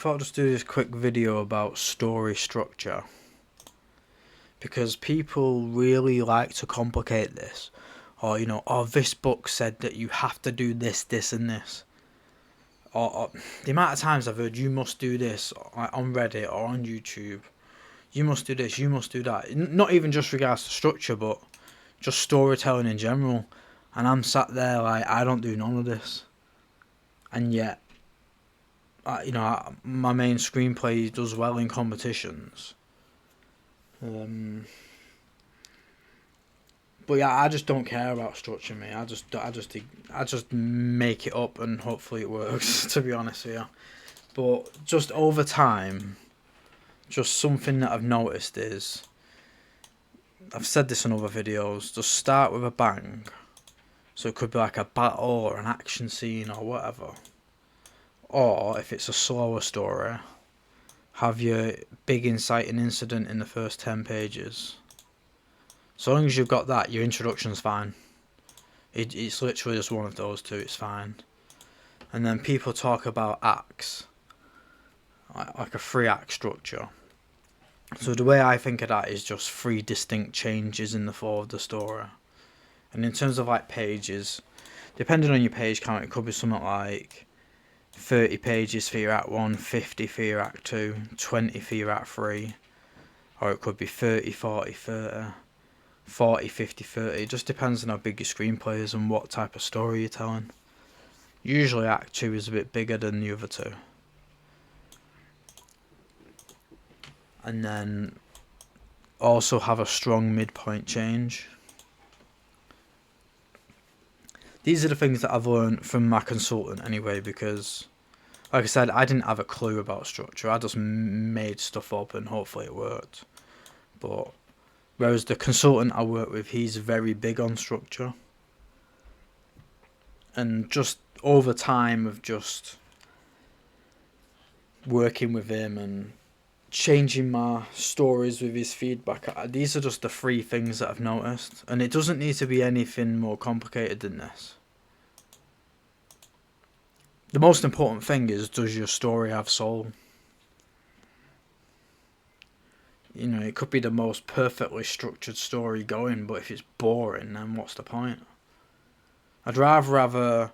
thought I'd just do this quick video about story structure, because people really like to complicate this, or oh, this book said that you have to do this, this, and this, or the amount of times I've heard you must do this, like on Reddit or on YouTube, you must do this, you must do that. Not even just regards to structure, but just storytelling in general. And I'm sat there like, I don't do none of this, and yet, my main screenplay does well in competitions. But yeah, I just don't care about structure, mate. I just make it up and hopefully it works. To be honest with you, but just over time, just something that I've noticed is, I've said this in other videos, just start with a bang. So it could be like a battle or an action scene or whatever. Or if it's a slower story, have your big inciting incident in the first 10 pages. So long as you've got that, your introduction's fine. It's literally just one of those two, it's fine. And then people talk about acts, like a 3-act structure. So the way I think of that is just 3 distinct changes in the flow of the story. And in terms of like pages, depending on your page count, it could be something like 30 pages for your act 1, 50 for your act 2, 20 for your act 3, or it could be 30, 40, 30, 40, 50, 30. It just depends on how big your screenplay is and what type of story you're telling. Usually act 2 is a bit bigger than the other 2. And then also have a strong midpoint change. These are the things that I've learned from my consultant anyway, because like I said, I didn't have a clue about structure. I just made stuff up and hopefully it worked. But whereas the consultant I work with, he's very big on structure. And just over time of just working with him and changing my stories with his feedback, these are just the 3 things that I've noticed. And it doesn't need to be anything more complicated than this. The most important thing is, does your story have soul? It could be the most perfectly structured story going, but if it's boring, then what's the point? I'd rather have a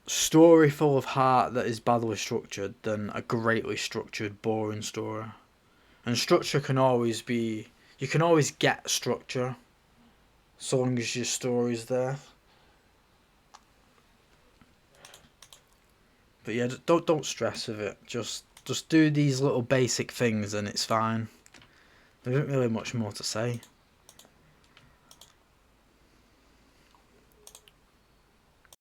story full of heart that is badly structured than a greatly structured, boring story. And structure can always be... You can always get structure, so long as your story's there. But yeah, don't stress with it. Just do these little basic things and it's fine. There isn't really much more to say.